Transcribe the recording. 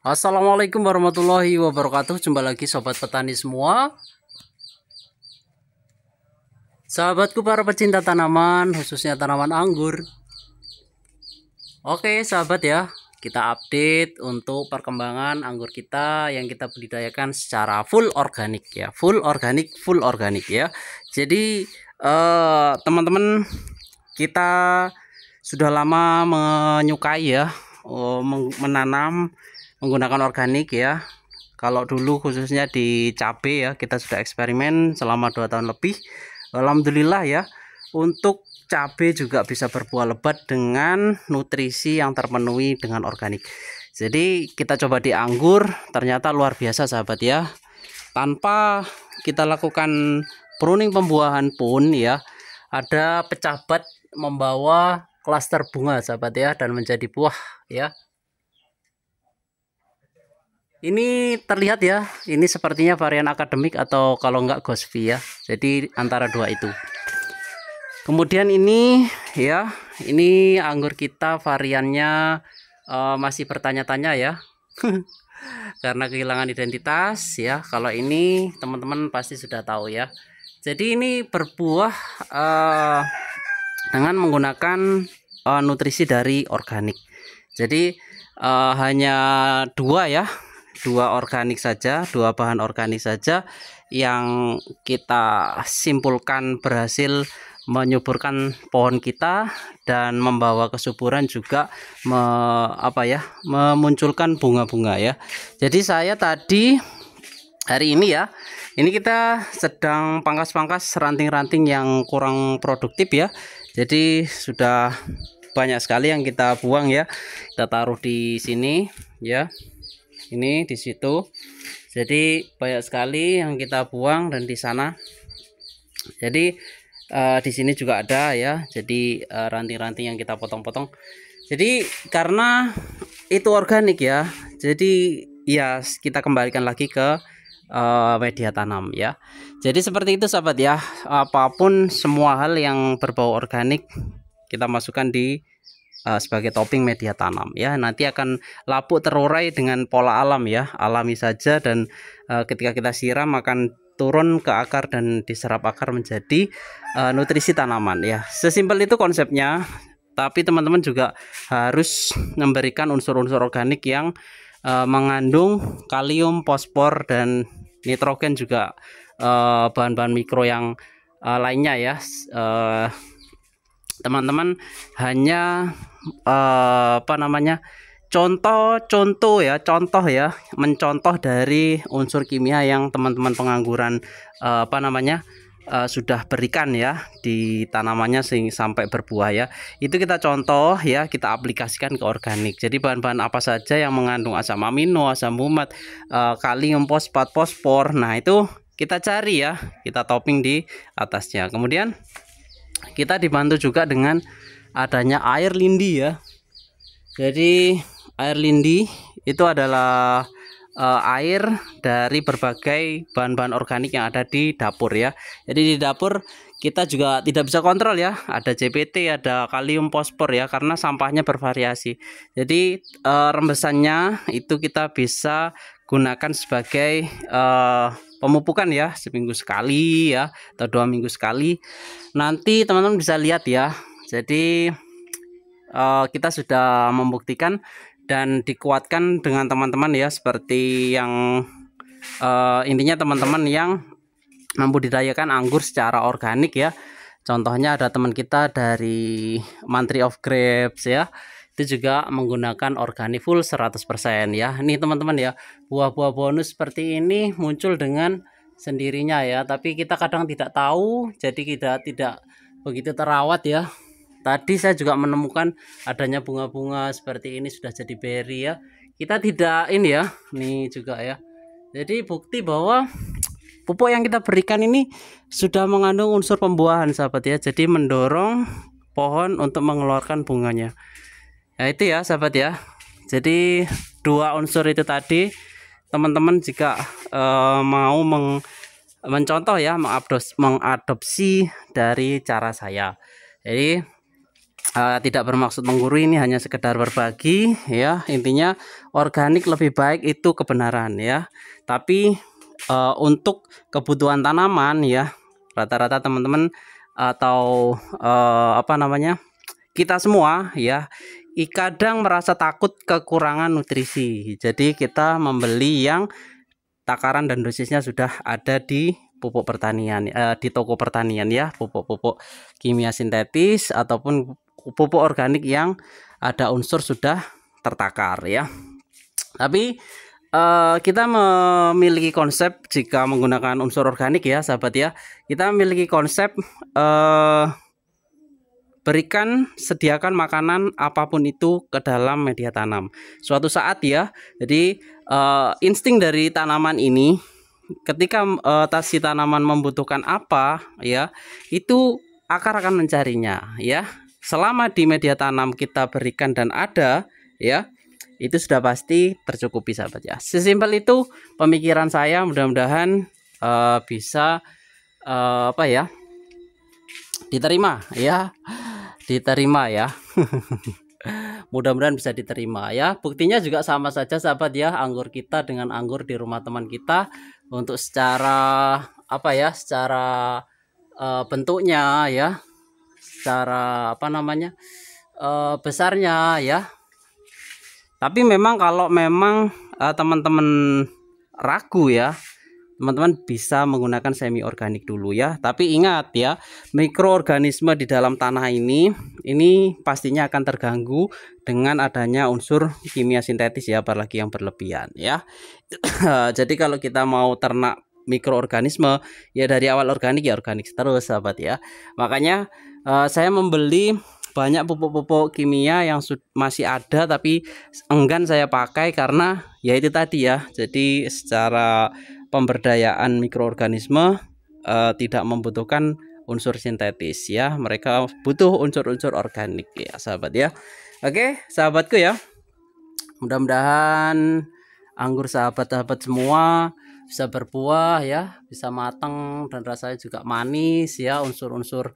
Assalamualaikum warahmatullahi wabarakatuh. Jumpa lagi sobat petani semua, sahabatku para pecinta tanaman, khususnya tanaman anggur. Oke sahabat ya, kita update untuk perkembangan anggur kita yang kita budidayakan secara full organik ya, full organik ya. Jadi teman-teman, kita sudah lama menyukai ya menanam menggunakan organik ya. Kalau dulu khususnya di cabai ya, kita sudah eksperimen selama 2 tahun lebih. Alhamdulillah ya, untuk cabai juga bisa berbuah lebat dengan nutrisi yang terpenuhi dengan organik. Jadi kita coba di anggur, ternyata luar biasa sahabat ya. Tanpa kita lakukan pruning pembuahan pun ya, ada pecabat membawa klaster bunga sahabat ya, dan menjadi buah ya. Ini terlihat ya, ini sepertinya varian akademik atau kalau enggak Gosvi ya. Jadi antara dua itu. Kemudian ini ya, ini anggur kita variannya masih bertanya-tanya ya. Karena kehilangan identitas ya. Kalau ini teman-teman pasti sudah tahu ya. Jadi ini berbuah dengan menggunakan nutrisi dari organik. Jadi hanya dua ya, dua organik saja, dua bahan organik saja yang kita simpulkan berhasil menyuburkan pohon kita dan membawa kesuburan, juga memunculkan bunga-bunga ya. Jadi saya tadi hari ini ya, ini kita sedang pangkas-pangkas ranting-ranting yang kurang produktif ya. Jadi sudah banyak sekali yang kita buang ya. Kita taruh di sini ya. Ini di situ. Jadi banyak sekali yang kita buang, dan di sana. Jadi di sini juga ada ya. Jadi ranting-ranting yang kita potong-potong. Jadi karena itu organik ya. Jadi ya kita kembalikan lagi ke media tanam ya. Jadi seperti itu sahabat ya. Apapun semua hal yang berbau organik kita masukkan di sebagai topping media tanam ya. Nanti akan lapuk terurai dengan pola alam ya, alami saja, dan ketika kita siram akan turun ke akar dan diserap akar menjadi nutrisi tanaman ya. Sesimpel itu konsepnya. Tapi teman-teman juga harus memberikan unsur-unsur organik yang mengandung kalium, fosfor, dan nitrogen, juga bahan-bahan mikro yang lainnya ya. Teman-teman hanya contoh ya, mencontoh dari unsur kimia yang teman-teman pengangguran sudah berikan ya di tanamannya sampai berbuah ya. Itu kita contoh ya, kita aplikasikan ke organik. Jadi bahan-bahan apa saja yang mengandung asam amino, asam humat, kalium, fosfat, fosfor, nah itu kita cari ya, kita topping di atasnya. Kemudian kita dibantu juga dengan adanya air lindi ya. Jadi air lindi itu adalah air dari berbagai bahan-bahan organik yang ada di dapur ya. Jadi di dapur kita juga tidak bisa kontrol ya, ada CPT, ada kalium, fosfor ya, karena sampahnya bervariasi. Jadi rembesannya itu kita bisa gunakan sebagai pemupukan ya, seminggu sekali ya, atau 2 minggu sekali. Nanti teman-teman bisa lihat ya. Jadi kita sudah membuktikan dan dikuatkan dengan teman-teman ya, seperti yang intinya teman-teman yang membudidayakan anggur secara organik ya. Contohnya ada teman kita dari Mantri of Grapes ya, itu juga menggunakan organik full 100% ya. Ini teman-teman ya, buah-buah bonus seperti ini muncul dengan sendirinya ya, tapi kita kadang tidak tahu, jadi kita tidak begitu terawat ya. Tadi saya juga menemukan adanya bunga-bunga seperti ini sudah jadi berry ya. Kita tidak ini ya, nih juga ya. Jadi bukti bahwa pupuk yang kita berikan ini sudah mengandung unsur pembuahan sahabat ya. Jadi mendorong pohon untuk mengeluarkan bunganya. Nah itu ya sahabat ya. Jadi dua unsur itu tadi, teman-teman jika mau mencontoh ya, mengadopsi dari cara saya. Jadi tidak bermaksud menggurui, ini hanya sekedar berbagi ya. Intinya organik lebih baik itu kebenaran ya. Tapi untuk kebutuhan tanaman ya, rata-rata teman-teman atau apa namanya, kita semua ya kadang merasa takut kekurangan nutrisi. Jadi kita membeli yang takaran dan dosisnya sudah ada di pupuk pertanian, di toko pertanian ya, pupuk-pupuk kimia sintetis ataupun pupuk organik yang ada unsur sudah tertakar ya. Tapi kita memiliki konsep jika menggunakan unsur organik ya sahabat ya, kita memiliki konsep berikan, sediakan makanan apapun itu ke dalam media tanam. Suatu saat ya, jadi insting dari tanaman ini, ketika si tanaman membutuhkan apa ya, itu akar akan mencarinya ya. Selama di media tanam kita berikan dan ada ya, itu sudah pasti tercukupi sahabat ya. Sesimpel itu pemikiran saya, mudah-mudahan bisa apa ya, diterima ya. Diterima ya. Mudah-mudahan bisa diterima ya. Buktinya juga sama saja sahabat ya, anggur kita dengan anggur di rumah teman kita, untuk secara apa ya, secara bentuknya ya, secara apa namanya, besarnya ya. Tapi memang kalau memang teman-teman ragu ya, teman-teman bisa menggunakan semi organik dulu ya. Tapi ingat ya, mikroorganisme di dalam tanah ini pastinya akan terganggu dengan adanya unsur kimia sintetis ya, apalagi yang berlebihan ya. Jadi kalau kita mau ternak mikroorganisme ya, dari awal organik ya organik terus sahabat ya. Makanya saya membeli banyak pupuk-pupuk kimia yang masih ada tapi enggan saya pakai karena ya itu tadi ya. Jadi secara pemberdayaan mikroorganisme tidak membutuhkan unsur sintetis ya, mereka butuh unsur-unsur organik ya sahabat ya. Oke sahabatku ya, mudah-mudahan anggur sahabat-sahabat semua bisa berbuah ya, bisa matang dan rasanya juga manis ya, unsur-unsur